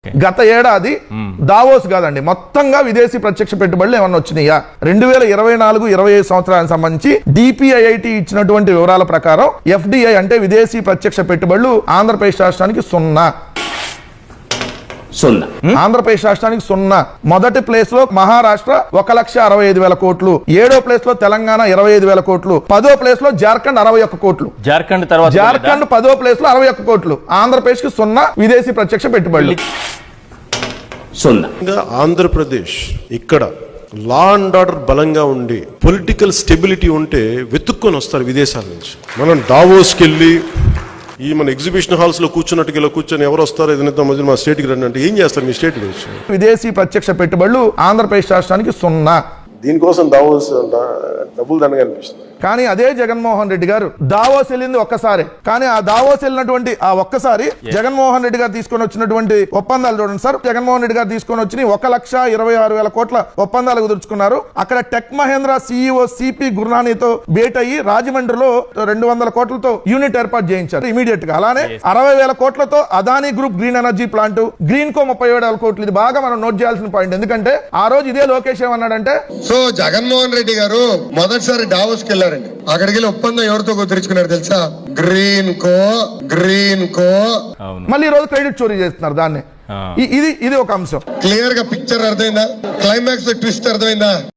గత ఏడాది దావోస్ కాదండి మొత్తంగా విదేశీ ప్రత్యక్ష పెట్టుబడులు ఏమన్నా వచ్చినాయా 2024-25 సంవత్సరానికి సంబంధించి DPIIT ఇచ్చినటువంటి వివరాల ప్రకారం FDI అంటే విదేశీ ప్రత్యక్ష పెట్టుబడులు ఆంధ్రప్రదేశ్ రాష్ట్రానికి 0. ఆంధ్రప్రదేశ్ రాష్ట్రానికి 0. మొదటి ప్లేస్ లో మహారాష్ట్ర 1,65,000 కోట్లు, 7వ ప్లేస్ లో తెలంగాణ 25,000 కోట్లు, 10వ ప్లేస్ లో జార్ఖండ్ 61 కోట్లు. జార్ఖండ్ 10వ ప్లేస్ లో 61 కోట్లు. ఆంధ్రప్రదేశ్ కి 0 విదేశీ ప్రత్యక్ష పెట్టుబడులు. ఆంధ్రప్రదేశ్ ఇక్కడ లా అండ్ ఆర్డర్ బలంగా ఉండి పొలిటికల్ స్టెబిలిటీ ఉంటే వెతుక్కొని వస్తారు విదేశాల నుంచి. మనం దావోస్కి వెళ్ళి మన ఎగ్జిబిషన్ హాల్స్ లో కూర్చున్నట్టుగా ఇలా కూర్చొని ఎవరు వస్తారో ఏదైతే మధ్య మా స్టేట్కి రండి అంటే ఏం చేస్తారు మీ స్టేట్ గురించి? విదేశీ ప్రత్యక్ష పెట్టుబడులు ఆంధ్రప్రదేశ్ రాష్ట్రానికి 0. దీనికోసం దావోస్ డబ్బులు దండగా అనిపిస్తుంది. కానీ అదే జగన్మోహన్ రెడ్డి గారు దావోస్ వెళ్ళింది ఒక్కసారి. కానీ ఆ దావోస్ వెళ్ళినటువంటి ఆ ఒక్కసారి జగన్మోహన్ రెడ్డి గారు తీసుకొని వచ్చినటువంటి ఒప్పందాలు చూడండి సార్. జగన్మోహన్ రెడ్డి గారు తీసుకొని వచ్చి 1,26,600 కోట్ల ఒప్పందాలు కుదుర్చుకున్నారు. అక్కడ టెక్ మహేంద్ర CEO CP గుర్నానీతో భేట్ అయ్యి రాజమండ్రిలో 200 కోట్లతో యూనిట్ ఏర్పాటు చేయించారు ఇమీడియట్ గా. అలానే 60,000 కోట్లతో Adani group green energy plant, Greenko 37,000 కోట్లు. ఇది బాగా మనం నోట్ చేయాల్సిన పాయింట్. ఎందుకంటే ఆ రోజు ఇదే లోకేష్ ఏమన్నాడంటే, సో జగన్మోహన్ రెడ్డి గారు మొదటిసారి దావోస్కి వెళ్ళారండి. అక్కడికి వెళ్ళి ఒప్పందం ఎవరితో కుదుర్చుకున్నారు తెలుసా? గ్రీన్ కో. మళ్ళీ ఈ రోజు క్రెడిట్ చోరీ చేస్తున్నారు దాన్ని. ఇది ఒక అంశం. క్లియర్ గా పిక్చర్ అర్థమైందా? క్లైమాక్స్ ట్విస్ట్ అర్థమైందా?